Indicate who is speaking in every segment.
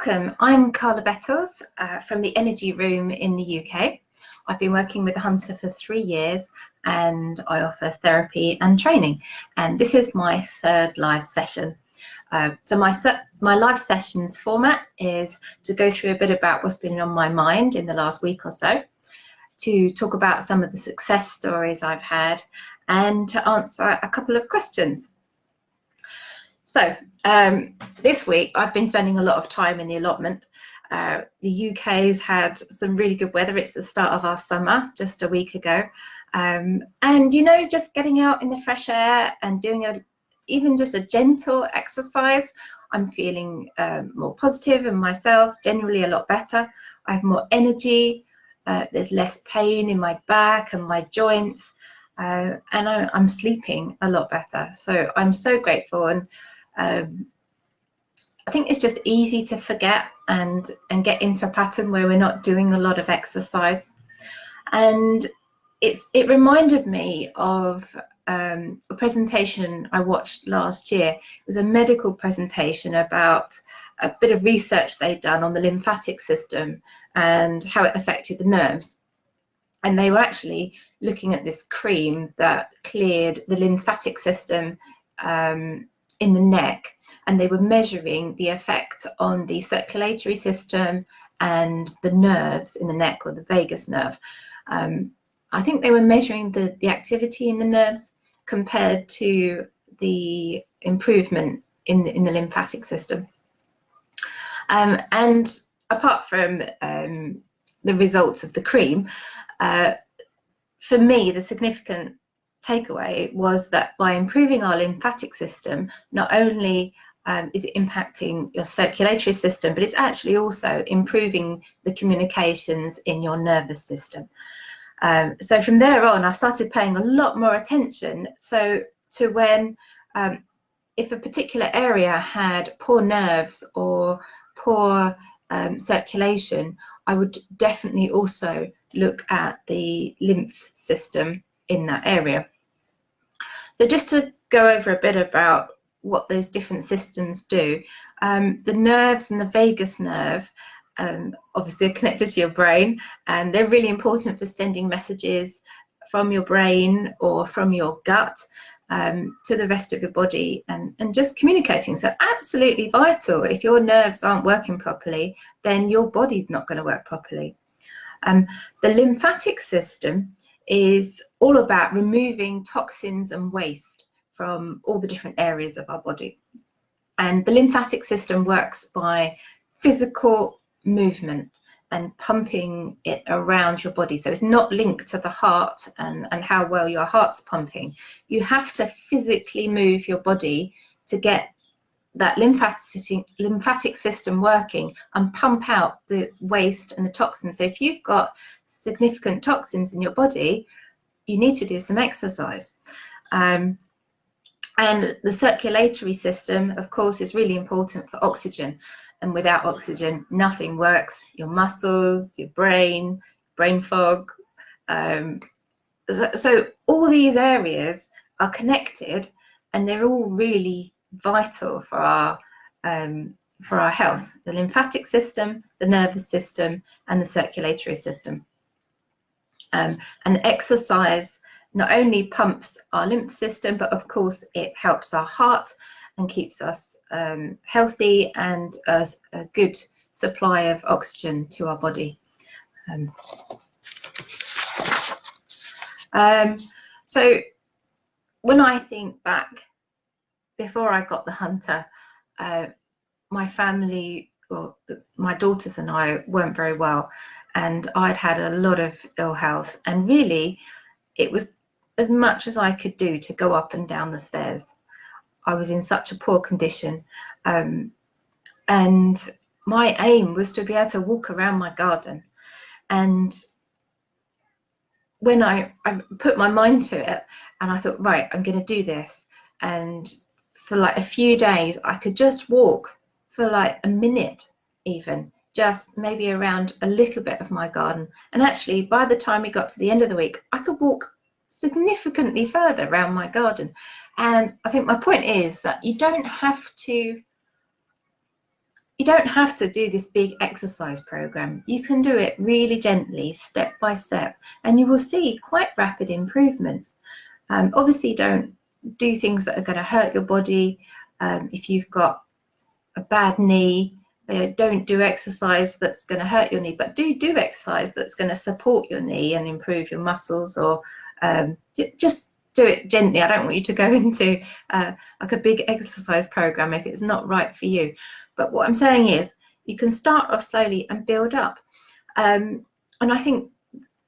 Speaker 1: Welcome, I'm Carla Bettles from the Energy Room in the UK. I've been working with the Hunter for 3 years and I offer therapy and training. And this is my third live session. So my live sessions format is to go through a bit about what's been on my mind in the last week or so, to talk about some of the success stories I've had, and to answer a couple of questions. So this week I've been spending a lot of time in the allotment. The UK's had some really good weather. It's the start of our summer just a week ago. And you know, just getting out in the fresh air and doing even just a gentle exercise, I'm feeling more positive in myself, generally a lot better. I have more energy, there's less pain in my back and my joints, and I'm sleeping a lot better. So I'm so grateful, and I think it's just easy to forget and get into a pattern where we're not doing a lot of exercise. And it reminded me of a presentation I watched last year. It was a medical presentation about a bit of research they'd done on the lymphatic system and how it affected the nerves. And they were actually looking at this cream that cleared the lymphatic system in the neck, and they were measuring the effect on the circulatory system and the nerves in the neck, or the vagus nerve. I think they were measuring the activity in the nerves compared to the improvement in the lymphatic system. And apart from the results of the cream, for me the significant takeaway was that by improving our lymphatic system, not only is it impacting your circulatory system, but it's actually also improving the communications in your nervous system. So from there on, I started paying a lot more attention to when, if a particular area had poor nerves or poor circulation, I would definitely also look at the lymph system in that area. So just to go over a bit about what those different systems do, the nerves and the vagus nerve obviously are connected to your brain, and they're really important for sending messages from your brain or from your gut to the rest of your body, and just communicating. So absolutely vital. If your nerves aren't working properly, then your body's not going to work properly. The lymphatic system is all about removing toxins and waste from all the different areas of our body. And the lymphatic system works by physical movement and pumping it around your body. So it's not linked to the heart and how well your heart's pumping. You have to physically move your body to get that lymphatic system working and pump out the waste and the toxins. So if you've got significant toxins in your body, you need to do some exercise. And the circulatory system, of course, is really important for oxygen. And without oxygen, nothing works. Your muscles, your brain fog. So all these areas are connected, and they're all really vital for our health: the lymphatic system, the nervous system, and the circulatory system. And exercise not only pumps our lymph system, but of course it helps our heart and keeps us healthy and a good supply of oxygen to our body. So when I think back, before I got the Hunter, my family, well, my daughters and I weren't very well, and I'd had a lot of ill health, and really it was as much as I could do to go up and down the stairs. I was in such a poor condition, and my aim was to be able to walk around my garden. And when I put my mind to it, and I thought, right, I'm going to do this, and for like a few days I could just walk for like a minute, even just maybe around a little bit of my garden. And actually by the time we got to the end of the week, I could walk significantly further around my garden. And I think my point is that you don't have to you don't have to do this big exercise program. You can do it really gently, step by step, and you will see quite rapid improvements. Obviously, don't do things that are going to hurt your body. If you've got a bad knee, don't do exercise that's going to hurt your knee, but do exercise that's going to support your knee and improve your muscles, or just do it gently. I don't want you to go into like a big exercise program if it's not right for you. But what I'm saying is you can start off slowly and build up. And I think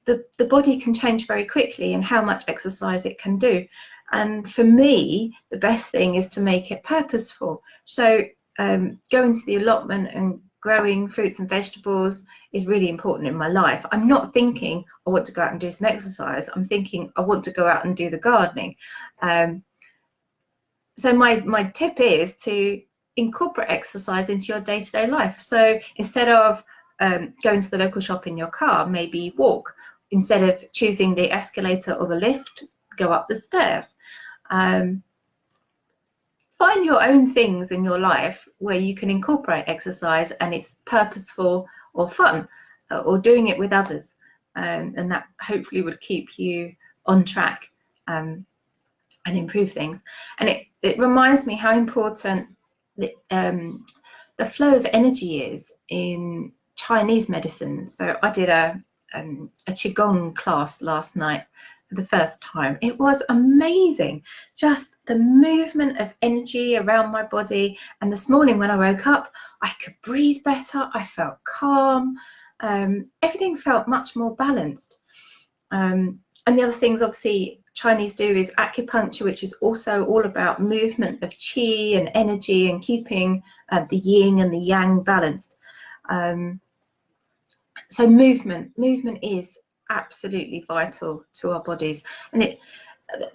Speaker 1: the body can change very quickly in how much exercise it can do. And for me, the best thing is to make it purposeful. So going to the allotment and growing fruits and vegetables is really important in my life. I'm not thinking I want to go out and do some exercise. I'm thinking I want to go out and do the gardening. So my tip is to incorporate exercise into your day-to-day life. So instead of going to the local shop in your car, maybe walk. Instead of choosing the escalator or the lift, go up the stairs. Find your own things in your life where you can incorporate exercise and it's purposeful or fun, or doing it with others, and that hopefully would keep you on track and improve things. And it reminds me how important the flow of energy is in Chinese medicine. So I did a Qigong class last night for the first time. It was amazing, just the movement of energy around my body. And this morning when I woke up, I could breathe better, I felt calm, everything felt much more balanced. And the other things obviously Chinese do is acupuncture, which is also all about movement of qi and energy and keeping the yin and the yang balanced. So movement is absolutely vital to our bodies. And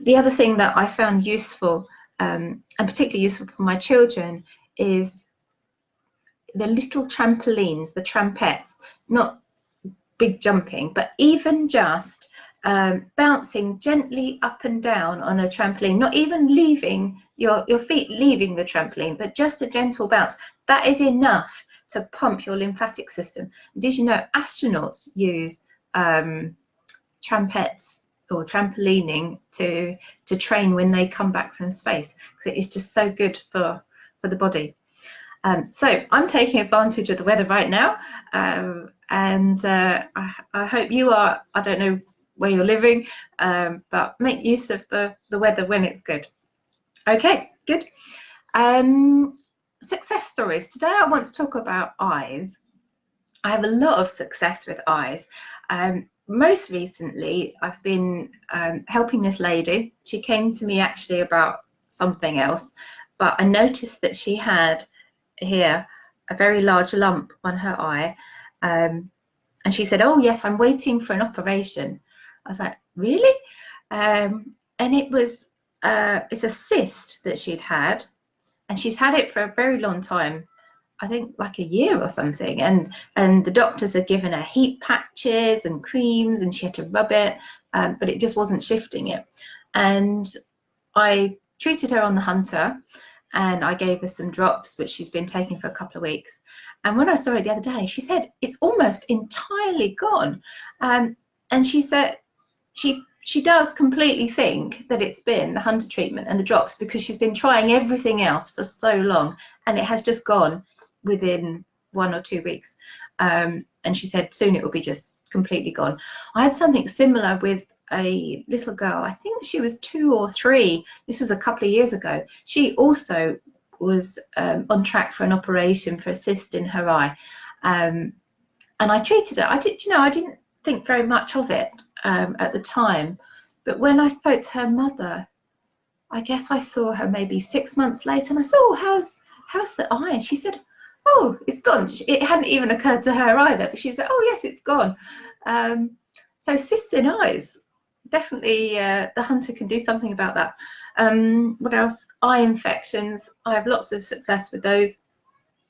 Speaker 1: the other thing that I found useful, and particularly useful for my children, is the little trampolines, the trampettes, not big jumping, but even just bouncing gently up and down on a trampoline, not even leaving your feet leaving the trampoline, but just a gentle bounce. That is enough to pump your lymphatic system. Did you know astronauts use trampettes or trampolining to train when they come back from space, because it is just so good for the body. So I'm taking advantage of the weather right now, and I hope you are. I don't know where you're living, but make use of the weather when it's good. Okay, good. Success stories. Today I want to talk about eyes. I have a lot of success with eyes. Most recently, I've been helping this lady. She came to me actually about something else, but I noticed that she had here a very large lump on her eye, and she said, "Oh yes, I'm waiting for an operation." I was like, "Really?" And it was it's a cyst that she'd had, and she's had it for a very long time. I think like a year or something, and the doctors had given her heat patches and creams, and she had to rub it, but it just wasn't shifting it. And I treated her on the Hunter, and I gave her some drops, which she's been taking for a couple of weeks. And when I saw her the other day, she said it's almost entirely gone. And she said she does completely think that it's been the Hunter treatment and the drops, because she's been trying everything else for so long, and it has just gone within 1 or 2 weeks. And she said soon it will be just completely gone. I had something similar with a little girl. I think she was 2 or 3. This was a couple of years ago. She also was on track for an operation for a cyst in her eye, and I treated her. I didn't think very much of it at the time, but when I spoke to her mother, I guess I saw her maybe 6 months later, and I said, "Oh, how's the eye?" And she said, "Oh, it's gone." It hadn't even occurred to her either, but she said, "Oh yes, it's gone." So cysts in eyes, definitely the Hunter can do something about that. What else? Eye infections. I have lots of success with those.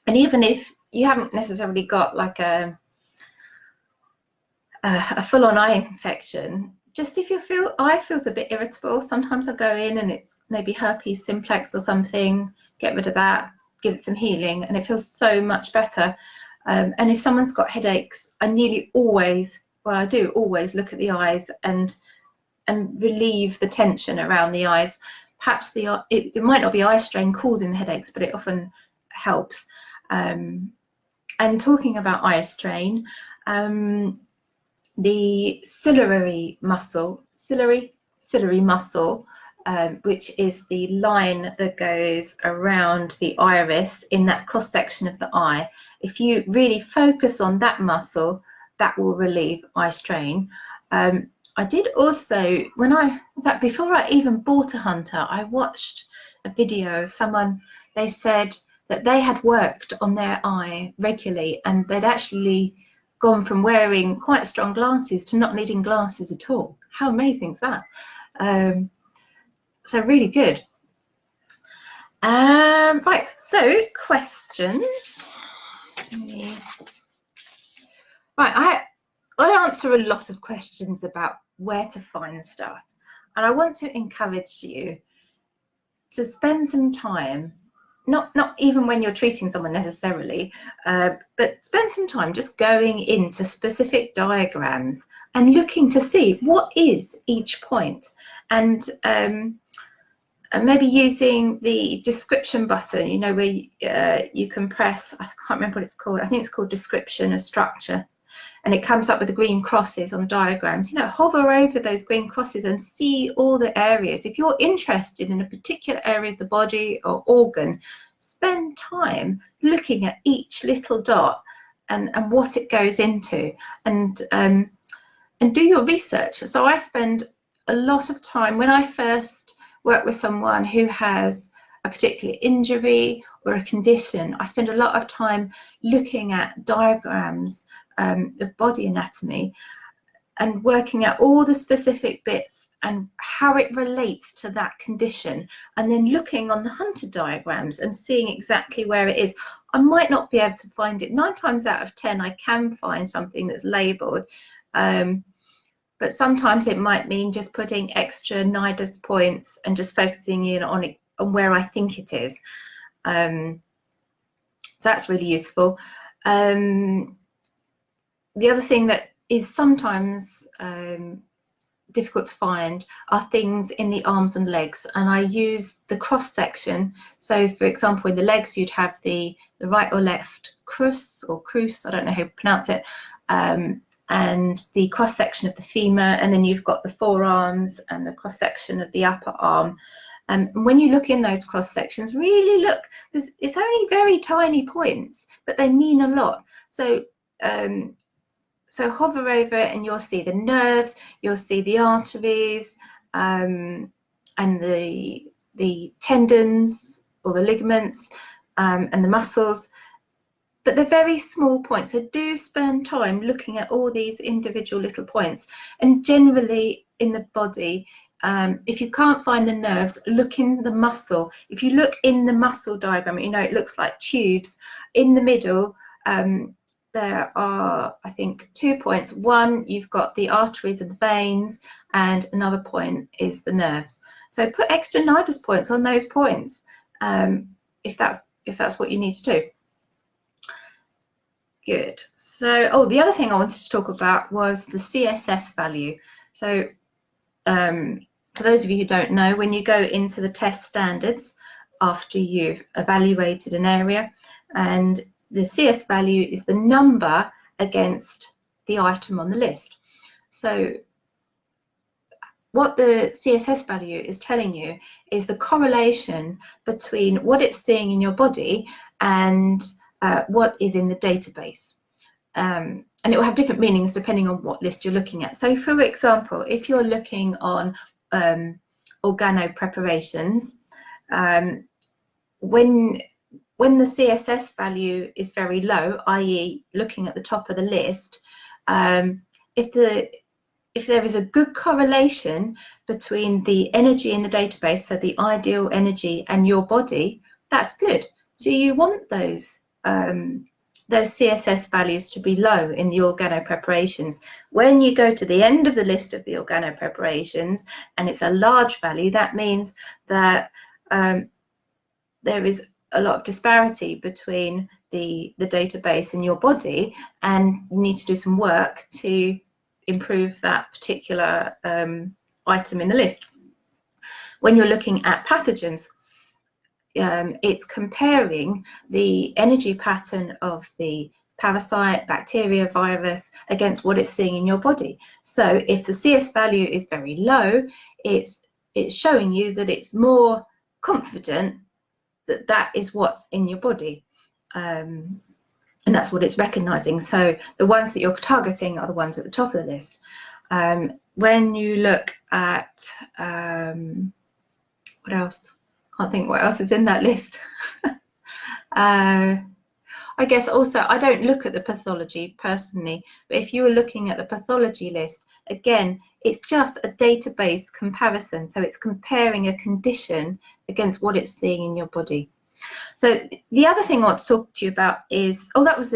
Speaker 1: And even if you haven't necessarily got like a full-on eye infection, just if your eye feels a bit irritable, sometimes I go in and it's maybe herpes simplex or something, get rid of that, give it some healing, and it feels so much better. And if someone's got headaches, I nearly always, well, I do always look at the eyes and relieve the tension around the eyes. Perhaps it might not be eye strain causing the headaches, but it often helps. And talking about eye strain, the ciliary muscle, which is the line that goes around the iris in that cross section of the eye. If you really focus on that muscle, that will relieve eye strain. I did also, in fact, before I even bought a Hunter, I watched a video of someone. They said that they had worked on their eye regularly, and they'd actually gone from wearing quite strong glasses to not needing glasses at all. How amazing is that? So really good. Right, so questions. Right, I answer a lot of questions about where to find stuff, and I want to encourage you to spend some time, not even when you're treating someone necessarily, but spend some time just going into specific diagrams and looking to see what is each point, and maybe using the description button, you know, where you can press, I can't remember what it's called, I think it's called description of structure, and it comes up with the green crosses on diagrams. You know, hover over those green crosses and see all the areas. If you're interested in a particular area of the body or organ, spend time looking at each little dot and what it goes into, and do your research. So I spend a lot of time when I first work with someone who has a particular injury or a condition. I spend a lot of time looking at diagrams of body anatomy and working out all the specific bits and how it relates to that condition, and then looking on the Hunter diagrams and seeing exactly where it is. I might not be able to find it. 9 times out of 10 I can find something that's labelled, but sometimes it might mean just putting extra nidus points and just focusing in on it, on where I think it is. So that's really useful. The other thing that is sometimes difficult to find are things in the arms and legs, and I use the cross section. So for example, in the legs you'd have the right or left crus or crus, I don't know how to pronounce it, and the cross section of the femur, and then you've got the forearms and the cross section of the upper arm. And when you look in those cross sections, really look, it's only very tiny points, but they mean a lot. So so hover over and you'll see the nerves, you'll see the arteries, and the tendons or the ligaments, and the muscles. But they're very small points, so do spend time looking at all these individual little points. And generally in the body, if you can't find the nerves, look in the muscle. If you look in the muscle diagram, you know, it looks like tubes. In the middle, there are, I think, 2 points. One, you've got the arteries and the veins, and another point is the nerves. So put extra nidus points on those points, if that's what you need to do. Good. So, oh, the other thing I wanted to talk about was the CSS value. So, for those of you who don't know, when you go into the test standards after you've evaluated an area, and the CS value is the number against the item on the list. So what the CSS value is telling you is the correlation between what it's seeing in your body and what is in the database. And it will have different meanings depending on what list you're looking at. So for example, if you're looking on organo preparations, when the CSS value is very low, i.e. looking at the top of the list, if there is a good correlation between the energy in the database, so the ideal energy, and your body, that's good. So you want those CSS values to be low in the organo preparations. When you go to the end of the list of the organo preparations and it's a large value, that means that there is a lot of disparity between the database and your body, and you need to do some work to improve that particular item in the list. When you're looking at pathogens, it's comparing the energy pattern of the parasite, bacteria, virus against what it's seeing in your body. So if the CS value is very low, it's showing you that it's more confident that that is what's in your body, and that's what it's recognizing. So the ones that you're targeting are the ones at the top of the list. When you look at what else? Can't think what else is in that list. I guess also, I don't look at the pathology personally, but if you were looking at the pathology list, again, it's just a database comparison. So it's comparing a condition against what it's seeing in your body. So the other thing I want to talk to you about is, that was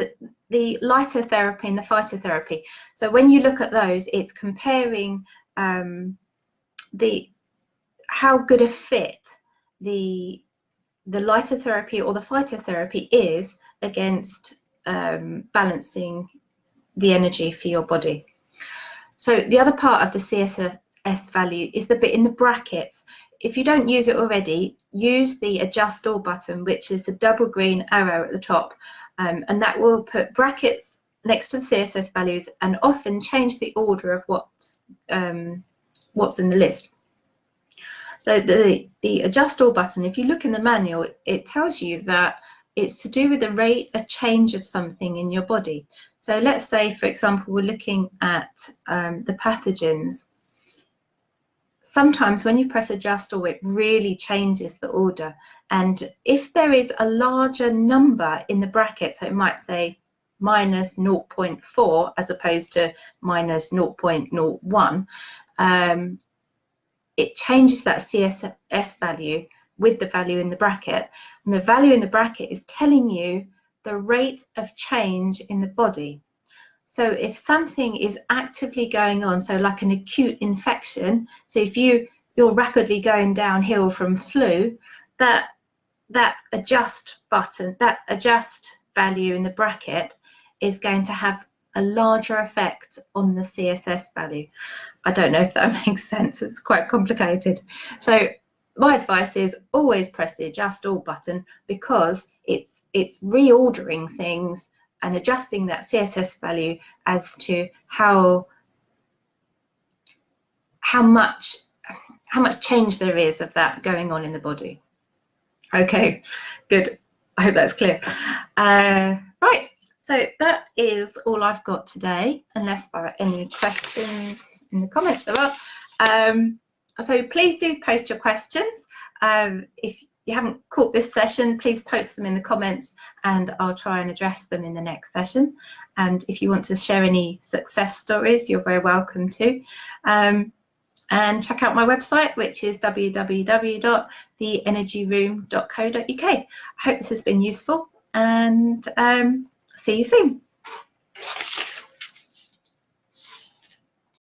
Speaker 1: the lighter therapy and the phytotherapy. So when you look at those, it's comparing how good a fit the lighter therapy or the phytotherapy is against balancing the energy for your body. So the other part of the CSS value is the bit in the brackets. If you don't use it already, use the adjust all button, which is the double green arrow at the top, and that will put brackets next to the CSS values and often change the order of what's in the list. So the adjust all button, if you look in the manual, it tells you that it's to do with the rate of change of something in your body. So let's say, for example, we're looking at the pathogens. Sometimes when you press adjust all, it really changes the order. And if there is a larger number in the bracket, so it might say minus 0.4 as opposed to minus 0.01, it changes that CSS value with the value in the bracket. And the value in the bracket is telling you the rate of change in the body. So if something is actively going on, so like an acute infection, so if you're rapidly going downhill from flu, that adjust button, that adjust value in the bracket is going to have a larger effect on the CSS value. I don't know if that makes sense. It's quite complicated. So my advice is always press the adjust all button, because it's reordering things and adjusting that CSS value as to how much change there is of that going on in the body. Okay, good. I hope that's clear. Right, so that is all I've got today, unless there are any questions in the comments. So please do post your questions. If you haven't caught this session, please post them in the comments and I'll try and address them in the next session. And if you want to share any success stories, you're very welcome to. And check out my website, which is www.theenergyroom.co.uk. I hope this has been useful, and see you soon.